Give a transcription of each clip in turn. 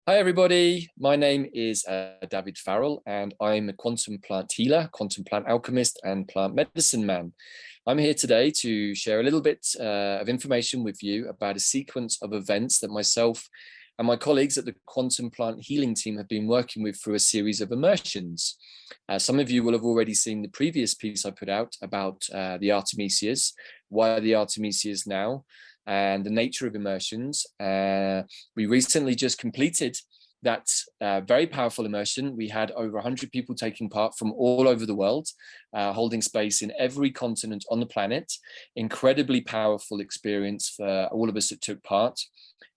Hi everybody, my name is David Farrell and I'm a quantum plant healer, quantum plant alchemist and plant medicine man. I'm here today to share a little bit of information with you about a sequence of events that myself and my colleagues at the quantum plant healing team have been working with through a series of immersions. Some of you will have already seen the previous piece I put out about the Artemisias, why the Artemisias now, and the nature of immersions. We recently just completed that very powerful immersion. We had over 100 people taking part from all over the world, holding space in every continent on the planet. Incredibly powerful experience for all of us that took part.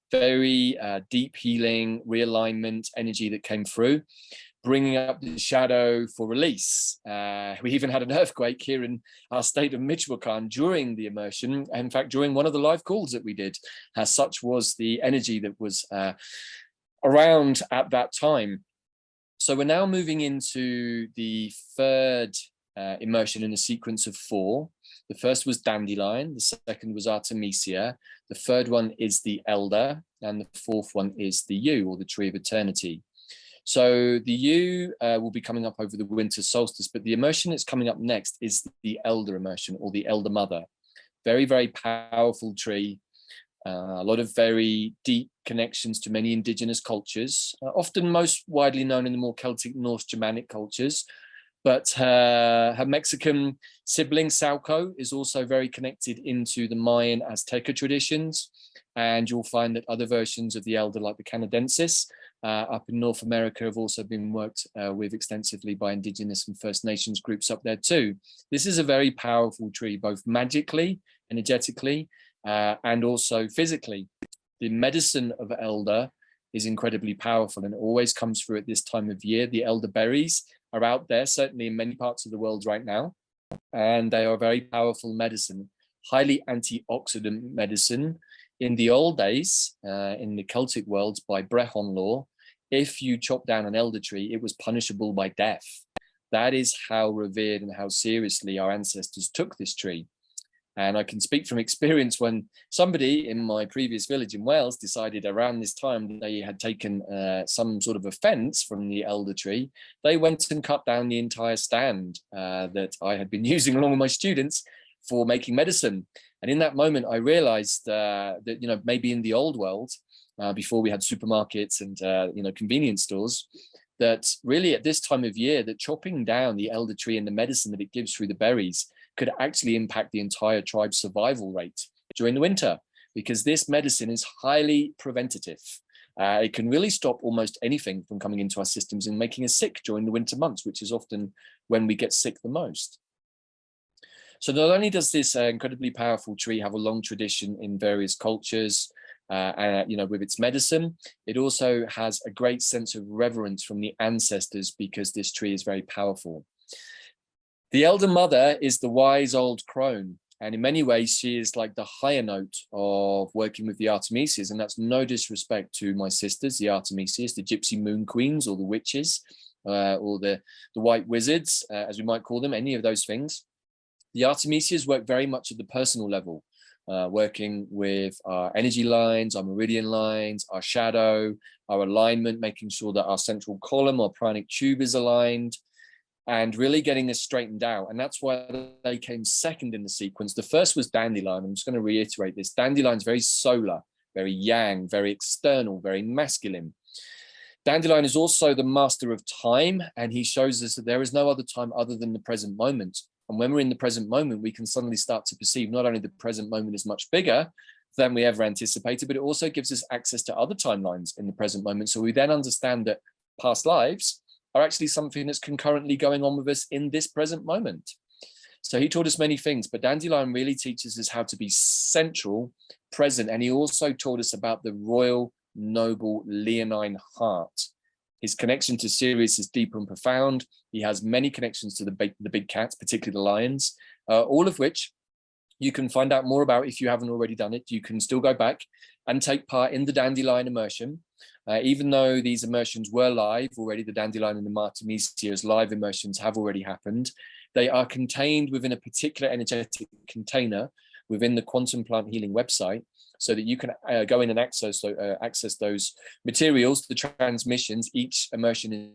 Very deep healing, realignment, energy that came through, bringing up the shadow for release. We even had an earthquake here in our state of Michoacan during the immersion. In fact, during one of the live calls that we did, such was the energy that was around at that time. So we're now moving into the third immersion in a sequence of 4. The first was Dandelion, the second was Artemisia, the third one is the Elder, and the fourth one is the Yew, or the Tree of Eternity. So the Yew will be coming up over the winter solstice, but the immersion that's coming up next is the Elder immersion, or the Elder Mother. Very, very powerful tree. A lot of very deep connections to many indigenous cultures, often most widely known in the more Celtic Norse Germanic cultures. But her Mexican sibling, Sauco, is also very connected into the Mayan Azteca traditions. And you'll find that other versions of the Elder, like the Canadensis, up in North America, have also been worked with extensively by indigenous and First Nations groups up there too. This is a very powerful tree, both magically, energetically, and also physically. The medicine of Elder is incredibly powerful and it always comes through at this time of year. The elderberries are out there, certainly in many parts of the world right now, and they are very powerful medicine, highly antioxidant medicine. In the old days, in the Celtic world, by Brehon law, if you chop down an elder tree, it was punishable by death. That is how revered and how seriously our ancestors took this tree. And I can speak from experience when somebody in my previous village in Wales decided around this time that they had taken some sort of offence from the elder tree. They went and cut down the entire stand that I had been using along with my students for making medicine. And in that moment, I realized that, maybe in the old world, before we had supermarkets and, convenience stores, that really at this time of year, that chopping down the elder tree and the medicine that it gives through the berries could actually impact the entire tribe's survival rate during the winter, because this medicine is highly preventative. It can really stop almost anything from coming into our systems and making us sick during the winter months, which is often when we get sick the most. So not only does this incredibly powerful tree have a long tradition in various cultures, with its medicine, it also has a great sense of reverence from the ancestors because this tree is very powerful. The Elder Mother is the wise old crone, and in many ways she is like the higher note of working with the Artemisias, and that's no disrespect to my sisters, the Artemisias, the Gypsy Moon Queens, or the witches, or the white wizards, as we might call them, any of those things. The Artemisias work very much at the personal level, working with our energy lines, our meridian lines, our shadow, our alignment, making sure that our central column, our pranic tube is aligned, and really getting this straightened out. And that's why they came second in the sequence. The first was Dandelion. I'm just going to reiterate this. Dandelion is very solar, very yang, very external, very masculine. Dandelion is also the master of time, and he shows us that there is no other time other than the present moment. And when we're in the present moment, we can suddenly start to perceive not only the present moment is much bigger than we ever anticipated, but it also gives us access to other timelines in the present moment. So we then understand that past lives are actually something that's concurrently going on with us in this present moment. So he taught us many things, but Dandelion really teaches us how to be central, present, and he also taught us about the royal, noble, leonine heart. His connection to Sirius is deep and profound. He has many connections to the big cats, particularly the lions, all of which you can find out more about if you haven't already done it. You can still go back and take part in the Dandelion immersion. Even though these immersions were live already, the Dandelion and the Artemisia's live immersions have already happened. They are contained within a particular energetic container, within the Quantum Plant Healing website, so that you can go in and access those materials, the transmissions. Each immersion is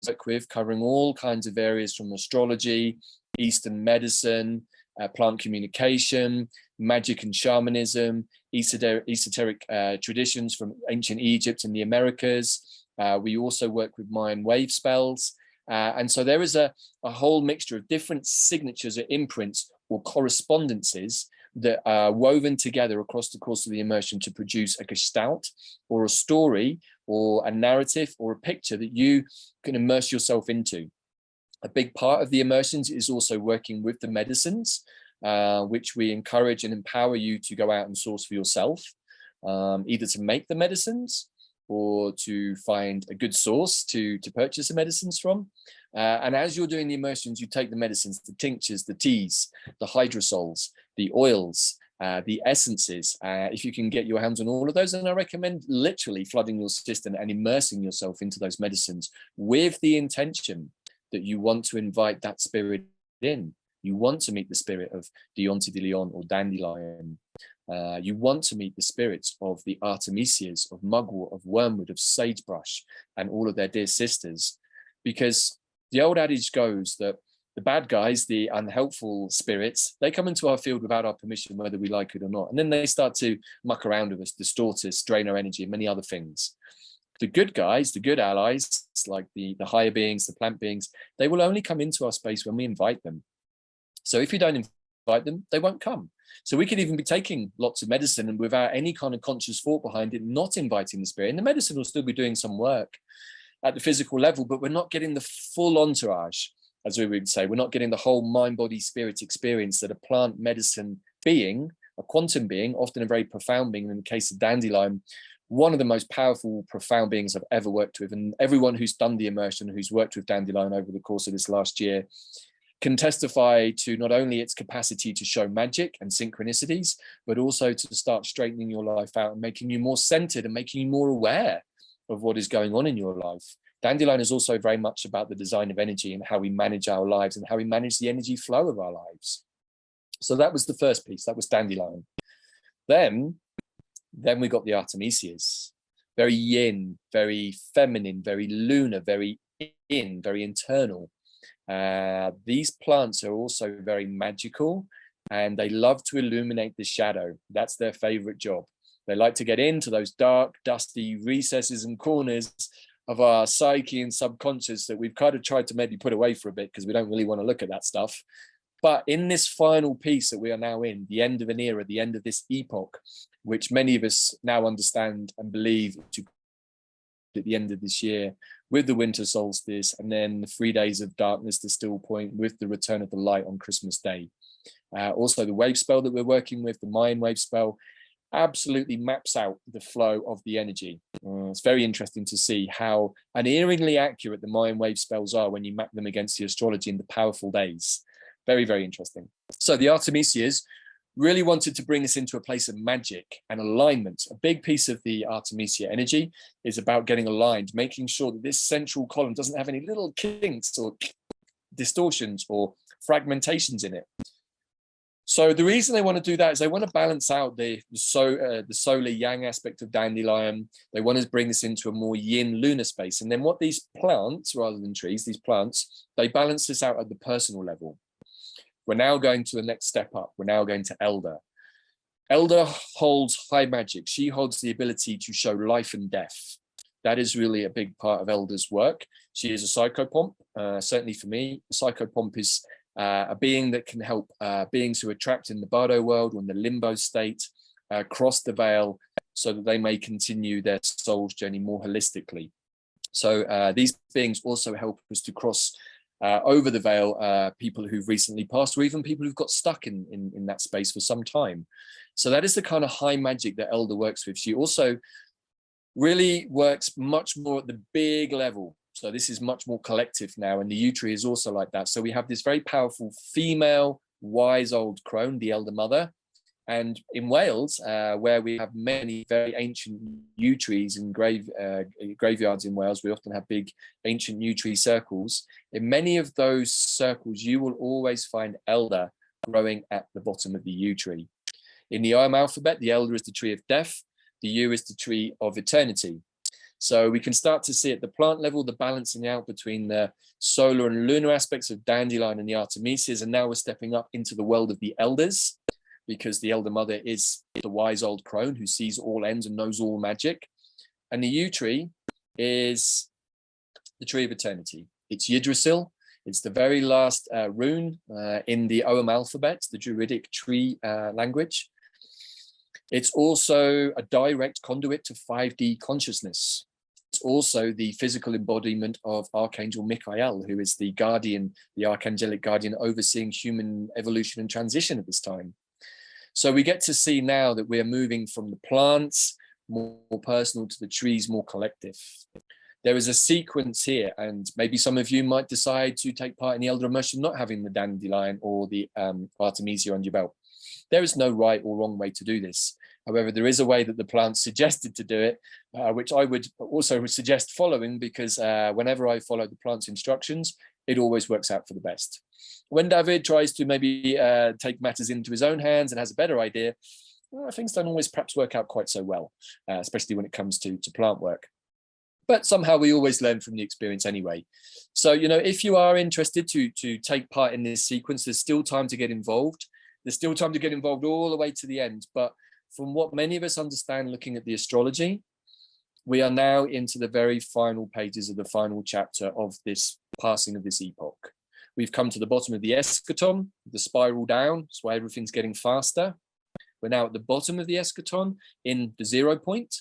work with, covering all kinds of areas from astrology, Eastern medicine, plant communication, magic and shamanism, esoteric traditions from ancient Egypt and the Americas. We also work with Mayan wave spells. And so there is a whole mixture of different signatures or imprints or correspondences that are woven together across the course of the immersion to produce a gestalt or a story or a narrative or a picture that you can immerse yourself into. A big part of the immersions is also working with the medicines, which we encourage and empower you to go out and source for yourself, either to make the medicines or to find a good source to purchase the medicines from. And as you're doing the immersions, you take the medicines, the tinctures, the teas, the hydrosols, the oils, the essences. If you can get your hands on all of those, and I recommend literally flooding your system and immersing yourself into those medicines with the intention that you want to invite that spirit in. You want to meet the spirit of Dandelion or Dandelion. You want to meet the spirits of the Artemisias, of mugwort, of wormwood, of sagebrush, and all of their dear sisters. Because the old adage goes that the bad guys, the unhelpful spirits, they come into our field without our permission, whether we like it or not. And then they start to muck around with us, distort us, drain our energy, and many other things. The good guys, the good allies, like the higher beings, the plant beings, they will only come into our space when we invite them. So if you don't invite them, they won't come. So we could even be taking lots of medicine and without any kind of conscious thought behind it, not inviting the spirit. And the medicine will still be doing some work at the physical level, but we're not getting the full entourage, as we would say. We're not getting the whole mind, body, spirit experience that a plant medicine being, a quantum being, often a very profound being. In the case of Dandelion, one of the most powerful, profound beings I've ever worked with. And everyone who's done the immersion, who's worked with Dandelion over the course of this last year, can testify to not only its capacity to show magic and synchronicities, but also to start straightening your life out and making you more centered and making you more aware of what is going on in your life. Dandelion is also very much about the design of energy and how we manage our lives and how we manage the energy flow of our lives. So that was the first piece. That was Dandelion. Then we got the Artemisias, very yin, very feminine, very lunar, very in, very internal. These plants are also very magical, and they love to illuminate the shadow. That's their favorite job. They like to get into those dark, dusty recesses and corners of our psyche and subconscious that we've kind of tried to maybe put away for a bit because we don't really want to look at that stuff. But in this final piece that we are now in, the end of an era, the end of this epoch, which many of us now understand and believe to at the end of this year, with the winter solstice, and then the 3 days of darkness, the still point, with the return of the light on Christmas Day. Also the wave spell that we're working with, the Mayan wave spell, absolutely maps out the flow of the energy. It's very interesting to see how unerringly accurate the Mayan wave spells are when you map them against the astrology in the powerful days. Very, very interesting. So the Artemisias really wanted to bring us into a place of magic and alignment. A big piece of the Artemisia energy is about getting aligned, making sure that this central column doesn't have any little kinks or distortions or fragmentations in it. So the reason they want to do that is they want to balance out the solar yang aspect of Dandelion. They want to bring us into a more yin lunar space. And then what these plants, rather than trees, these plants, they balance this out at the personal level. We're now going to the next step up. We're now going to Elder. Elder holds high magic. She holds the ability to show life and death. That is really a big part of Elder's work. She is a psychopomp. Certainly for me, a psychopomp is a being that can help beings who are trapped in the bardo world or in the limbo state cross the veil so that they may continue their soul's journey more holistically. So these beings also help us to cross over the veil, people who've recently passed, or even people who've got stuck in that space for some time. So that is the kind of high magic that Elder works with. She also really works much more at the big level. So this is much more collective now, and the Utri is also like that. So we have this very powerful female, wise old crone, the Elder Mother, And in Wales, where we have many very ancient yew trees and graveyards in Wales, we often have big ancient yew tree circles. In many of those circles, you will always find elder growing at the bottom of the yew tree. In the Iron alphabet, the elder is the tree of death, the yew is the tree of eternity. So we can start to see at the plant level the balancing out between the solar and lunar aspects of Dandelion and the Artemisias, and now we're stepping up into the world of the elders, because the elder mother is the wise old crone who sees all ends and knows all magic. And the yew tree is the tree of eternity. It's Yggdrasil. It's the very last rune in the Ogham alphabet, the Druidic tree language. It's also a direct conduit to 5D consciousness. It's also the physical embodiment of Archangel Michael, who is the guardian, the archangelic guardian overseeing human evolution and transition at this time. So we get to see now that we're moving from the plants, more personal, to the trees, more collective. There is a sequence here, and maybe some of you might decide to take part in the Elder Immersion not having the Dandelion or the Artemisia on your belt. There is no right or wrong way to do this. However, there is a way that the plants suggested to do it, which I would also suggest following, because whenever I follow the plant's instructions, it always works out for the best. When David tries to maybe take matters into his own hands and has a better idea, well, things don't always perhaps work out quite so well, especially when it comes to plant work. But somehow we always learn from the experience anyway. So, you know, if you are interested to take part in this sequence, there's still time to get involved. There's still time to get involved all the way to the end. But from what many of us understand looking at the astrology, we are now into the very final pages of the final chapter of this passing of this epoch. We've come to the bottom of the eschaton, the spiral down. That's why everything's getting faster. We're now at the bottom of the eschaton in the 0 point.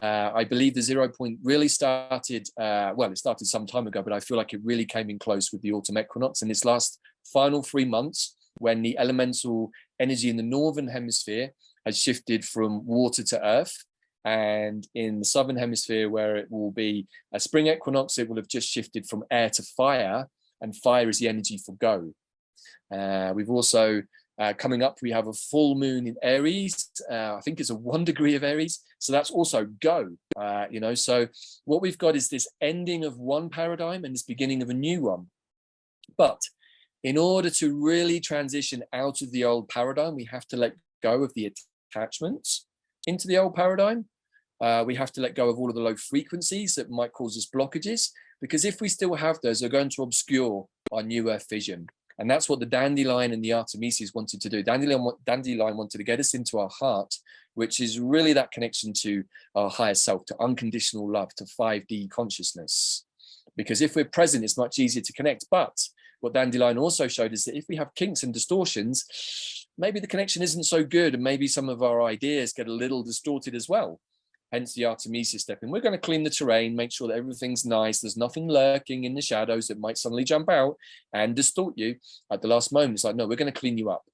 I believe the 0 point really started, well, it started some time ago, but I feel like it really came in close with the autumn equinox in this last final 3 months, when the elemental energy in the northern hemisphere has shifted from water to earth. And in the southern hemisphere, where it will be a spring equinox, it will have just shifted from air to fire, and fire is the energy for go. We've also, coming up, we have a full moon in Aries. I think it's a 1 degree of Aries. So that's also go, you know, so what we've got is this ending of one paradigm and this beginning of a new one. But in order to really transition out of the old paradigm, we have to let go of the attachments into the old paradigm. We have to let go of all of the low frequencies that might cause us blockages, because if we still have those, they're going to obscure our new earth vision. And that's what the Dandelion and the Artemisias wanted to do. Dandelion wanted to get us into our heart, which is really that connection to our higher self, to unconditional love, to 5D consciousness. Because if we're present, it's much easier to connect. But what Dandelion also showed is that if we have kinks and distortions, maybe the connection isn't so good, and maybe some of our ideas get a little distorted as well. Hence the Artemisia step in. We're going to clean the terrain, make sure that everything's nice. There's nothing lurking in the shadows that might suddenly jump out and distort you at the last moment. It's like, no, we're going to clean you up.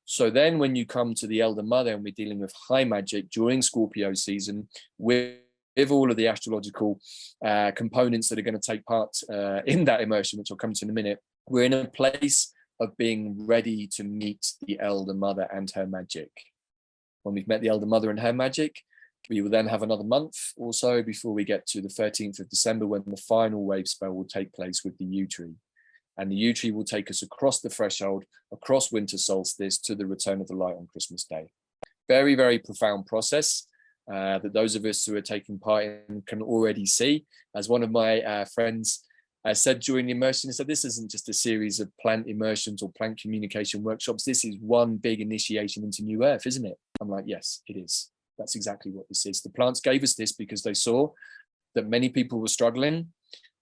So then when you come to the Elder Mother and we're dealing with high magic during Scorpio season, with all of the astrological components that are going to take part in that immersion, which I'll come to in a minute, we're in a place of being ready to meet the Elder Mother and her magic. When we've met the Elder Mother and her magic, we will then have another month or so before we get to the 13th of December, when the final wave spell will take place with the yew tree. And the yew tree will take us across the threshold, across winter solstice, to the return of the light on Christmas Day. Very, very profound process that those of us who are taking part in can already see. As one of my friends said during the immersion, he said, this isn't just a series of plant immersions or plant communication workshops. This is one big initiation into New Earth, isn't it? I'm like, yes, it is. That's exactly what this is. The plants gave us this because they saw that many people were struggling.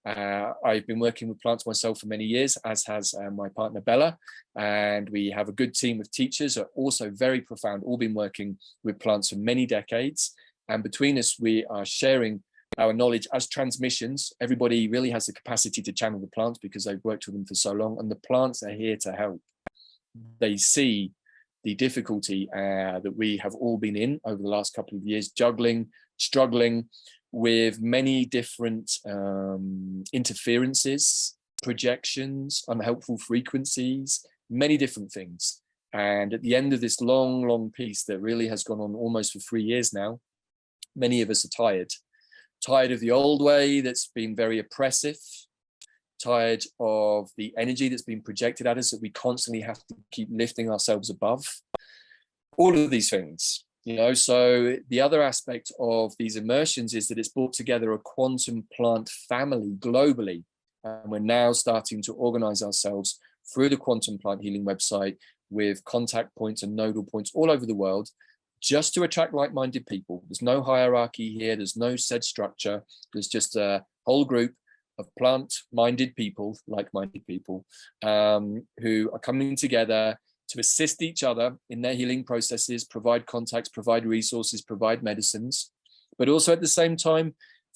I've been working with plants myself for many years, as has my partner Bella, and we have a good team of teachers who are also very profound, all been working with plants for many decades. And between us, we are sharing our knowledge as transmissions. Everybody really has the capacity to channel the plants because they've worked with them for so long, and the plants are here to help. They see the difficulty that we have all been in over the last couple of years, juggling, struggling with many different interferences, projections, unhelpful frequencies, many different things. And at the end of this long, long piece that really has gone on almost for 3 years now, many of us are tired of the old way that's been very oppressive, tired of the energy that's been projected at us that we constantly have to keep lifting ourselves above. All of these things, you know. So the other aspect of these immersions is that it's brought together a quantum plant family globally. And we're now starting to organize ourselves through the Quantum Plant Healing website with contact points and nodal points all over the world, just to attract like-minded people. There's no hierarchy here. There's no set structure. There's just a whole group of plant-minded people, like-minded people, who are coming together to assist each other in their healing processes, provide contacts, provide resources, provide medicines, but also at the same time,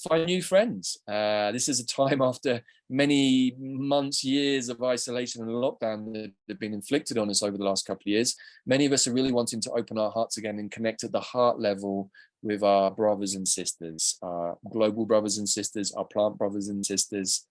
find new friends. This is a time after many months, years of isolation and lockdown that have been inflicted on us over the last couple of years. Many of us are really wanting to open our hearts again and connect at the heart level with our brothers and sisters, our global brothers and sisters, our plant brothers and sisters.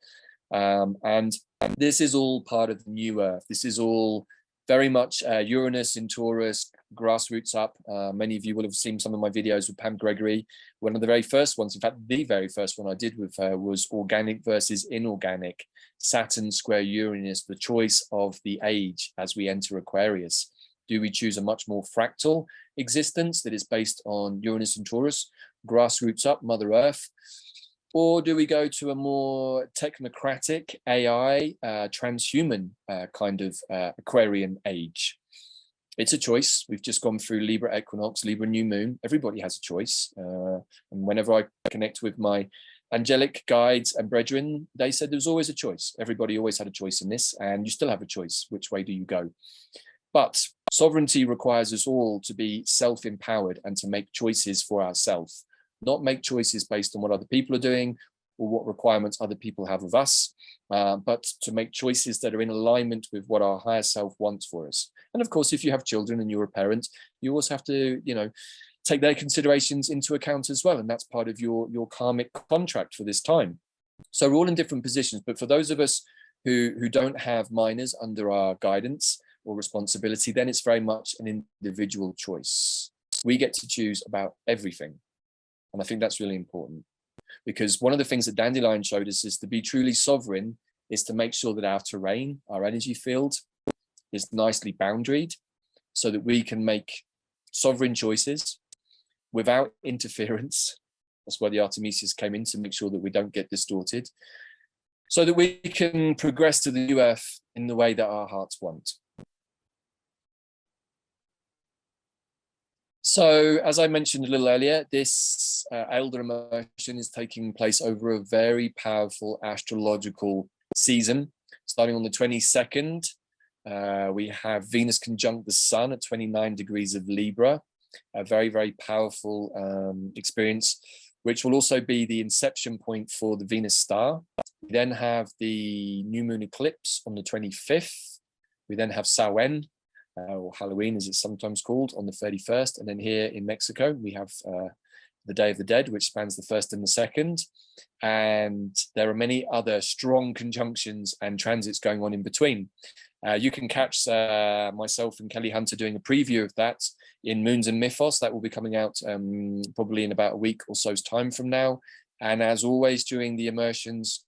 And this is all part of the new earth. This is all very much Uranus in Taurus, grassroots up. Many of you will have seen some of my videos with Pam Gregory. One of the very first ones, in fact, the very first one I did with her was organic versus inorganic, Saturn square Uranus, the choice of the age as we enter Aquarius. Do we choose a much more fractal existence that is based on Uranus and Taurus, grassroots up, Mother Earth? Or do we go to a more technocratic AI, transhuman kind of Aquarian age? It's a choice. We've just gone through Libra equinox, Libra new moon. Everybody has a choice. And whenever I connect with my angelic guides and brethren, they said there's always a choice. Everybody always had a choice in this, and you still have a choice. Which way do you go? But sovereignty requires us all to be self-empowered and to make choices for ourselves. Not make choices based on what other people are doing or what requirements other people have of us, but to make choices that are in alignment with what our higher self wants for us. And of course, if you have children and you're a parent, you also have to, you know, take their considerations into account as well. And that's part of your karmic contract for this time. So we're all in different positions, but for those of us who don't have minors under our guidance or responsibility, then it's very much an individual choice. We get to choose about everything. And I think that's really important, because one of the things that Dandelion showed us is to be truly sovereign is to make sure that our terrain, our energy field is nicely boundaried so that we can make sovereign choices without interference. That's why the Artemisias came in, to make sure that we don't get distorted, so that we can progress to the new earth in the way that our hearts want. So, as I mentioned a little earlier, this Elder Immersion is taking place over a very powerful astrological season. Starting on the 22nd, we have Venus conjunct the Sun at 29 degrees of Libra, a very, very powerful experience, which will also be the inception point for the Venus star. We then have the new moon eclipse on the 25th. We then have Samhain, or Halloween as it's sometimes called, on the 31st. And then here in Mexico, we have the Day of the Dead, which spans the 1st and the 2nd. And there are many other strong conjunctions and transits going on in between. You can catch myself and Kelly Hunter doing a preview of that in Moons and Mythos. That will be coming out probably in about a week or so's time from now. And as always, during the immersions,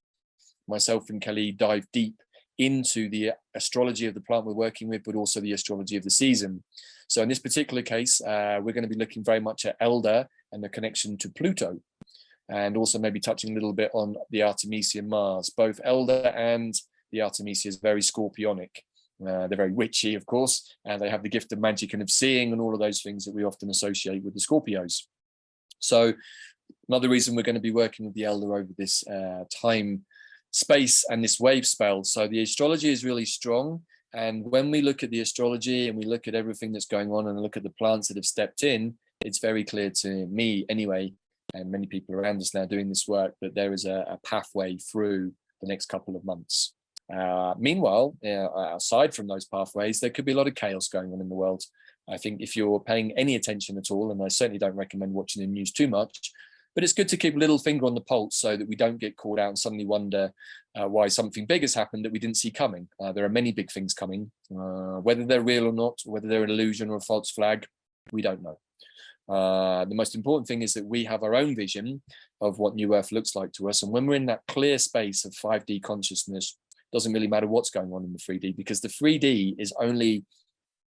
myself and Kelly dive deep into the astrology of the plant we're working with, but also the astrology of the season. So in this particular case, we're going to be looking very much at Elder and the connection to Pluto, and also maybe touching a little bit on the Artemisia Mars. Both Elder and the Artemisia is very scorpionic. They're very witchy, of course, and they have the gift of magic and of seeing and all of those things that we often associate with the Scorpios. So another reason we're going to be working with the Elder over this time space and this wave spell. So the astrology is really strong, and when we look at the astrology and we look at everything that's going on and look at the plants that have stepped in, it's very clear to me anyway, and many people around us now doing this work, that there is a pathway through the next couple of months. Meanwhile, aside from those pathways, there could be a lot of chaos going on in the world. I think if you're paying any attention at all, and I certainly don't recommend watching the news too much, But it's good to keep a little finger on the pulse so that we don't get caught out and suddenly wonder why something big has happened that we didn't see coming. There are many big things coming, whether they're real or not, or whether they're an illusion or a false flag, we don't know. The most important thing is that we have our own vision of what New Earth looks like to us. And when we're in that clear space of 5D consciousness, it doesn't really matter what's going on in the 3D, because the 3D is only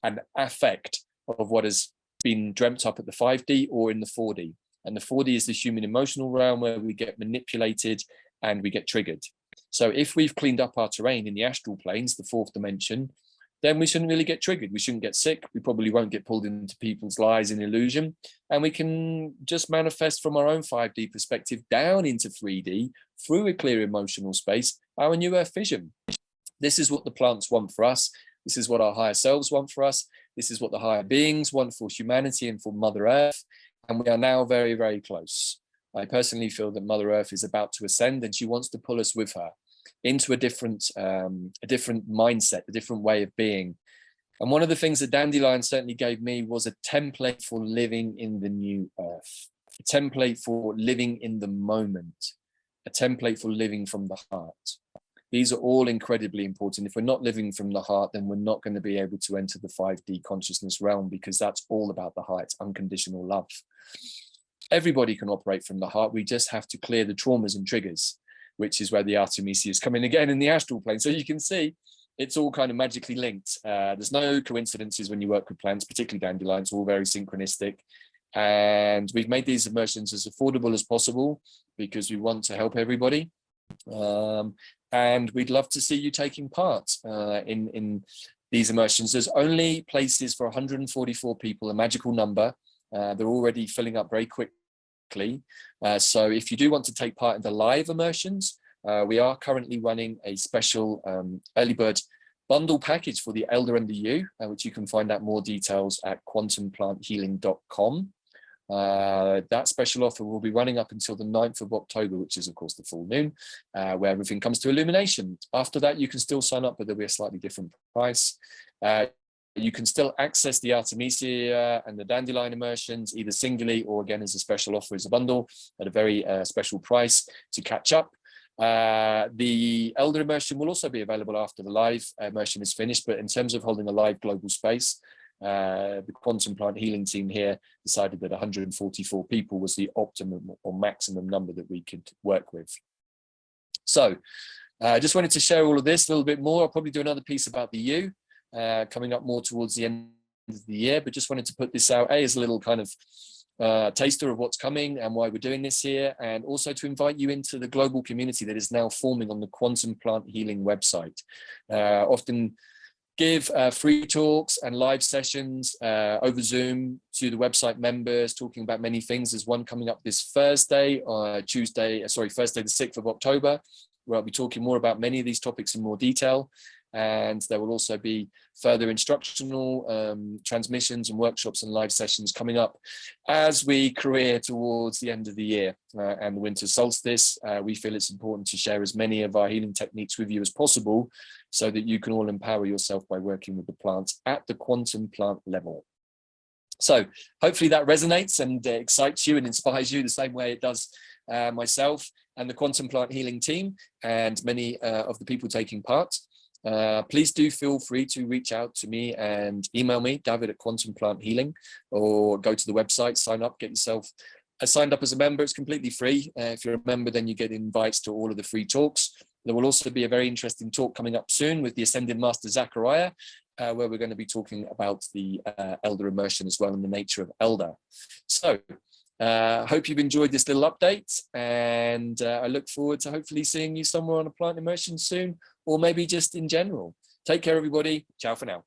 an effect of what has been dreamt up at the 5D or in the 4D. And the 4D is the human emotional realm where we get manipulated and we get triggered. So if we've cleaned up our terrain in the astral planes, the 4th dimension, then we shouldn't really get triggered. We shouldn't get sick. We probably won't get pulled into people's lies in illusion. And we can just manifest from our own 5D perspective down into 3D through a clear emotional space, our New Earth vision. This is what the plants want for us. This is what our higher selves want for us. This is what the higher beings want for humanity and for Mother Earth. And we are now very, very close. I personally feel that Mother Earth is about to ascend, and she wants to pull us with her into a different mindset, a different way of being. And one of the things that Dandelion certainly gave me was a template for living in the New Earth, a template for living in the moment, a template for living from the heart. These are all incredibly important. If we're not living from the heart, then we're not going to be able to enter the 5D consciousness realm, because that's all about the heart. It's unconditional love. Everybody can operate from the heart. We just have to clear the traumas and triggers, which is where the Artemisia is coming again in the astral plane. So you can see it's all kind of magically linked. There's no coincidences when you work with plants, particularly dandelion. It's all very synchronistic. And we've made these immersions as affordable as possible because we want to help everybody. And we'd love to see you taking part in these immersions. There's only places for 144 people, a magical number. They're already filling up very quickly. So if you do want to take part in the live immersions, we are currently running a special early bird bundle package for the Elder and the You, which you can find out more details at quantumplанthealing.com. That special offer will be running up until the 9th of October, which is of course the full moon, where everything comes to illumination. After that, you can still sign up, but there'll be a slightly different price. You can still access the Artemisia and the Dandelion immersions, either singly or again as a special offer as a bundle at a very special price to catch up. The Elder immersion will also be available after the live immersion is finished, but in terms of holding a live global space, the Quantum Plant Healing team here decided that 144 people was the optimum or maximum number that we could work with. So I just wanted to share all of this a little bit more. I'll probably do another piece about the You coming up more towards the end of the year, but just wanted to put this out as a little kind of taster of what's coming and why we're doing this here, and also to invite you into the global community that is now forming on the Quantum Plant Healing website. Often give free talks and live sessions over Zoom to the website members, talking about many things. There's one coming up this Thursday, Thursday the 6th of October, where I'll be talking more about many of these topics in more detail. And there will also be further instructional transmissions and workshops and live sessions coming up as we career towards the end of the year and the winter solstice. We feel it's important to share as many of our healing techniques with you as possible so that you can all empower yourself by working with the plants at the quantum plant level. So hopefully that resonates and excites you and inspires you the same way it does myself and the Quantum Plant Healing team and many of the people taking part. Please do feel free to reach out to me and email me, David at Quantum Plant Healing, or go to the website, sign up, get yourself signed up as a member. It's completely free. If you're a member, then you get invites to all of the free talks. There will also be a very interesting talk coming up soon with the Ascended Master Zachariah, where we're going to be talking about the Elder immersion as well and the nature of Elder. So hope you've enjoyed this little update, and I look forward to hopefully seeing you somewhere on a plant immersion soon, or maybe just in general. Take care, everybody. Ciao for now.